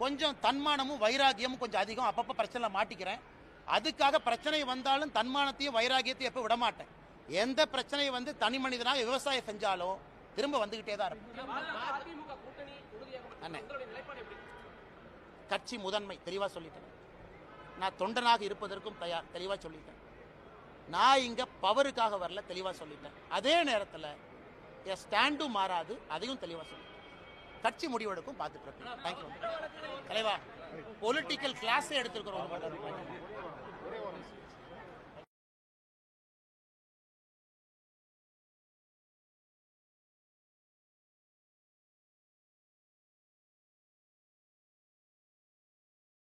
கொஞ்சம் தன்மானமும் வைராகியமும் கொஞ்சம் அதிகம். அப்பப்போ பிரச்சனை மாட்டிக்கிறேன். அதுக்காக பிரச்சனை வந்தாலும் தன்மானத்தையும் வைராகியத்தையும் எப்போ விட மாட்டேன். எந்த பிரச்சனை வந்து தனி மனிதனாக விவசாயம் செஞ்சாலும் திரும்ப வந்துகிட்டே தான் இருக்கும். கட்சி முதன்மை தெளிவா சொல்லிட்டேன். நான் தொண்டனாக இருப்பதற்கும் தயார் தெளிவா சொல்லிட்டேன். நான் இங்க பவருக்காக வரல தெளிவா சொல்லிட்டேன். அதே நேரத்தில் என் ஸ்டாண்டும் மாறாது அதையும் தெளிவா சொல்லிட்டேன். கட்சி முடிவெடுக்கும் பார்த்துட்டு இருக்கேன். தேங்க்யூ தலைவா. பொலிட்டிக்கல் கிளாஸே எடுத்திருக்கிறோம்.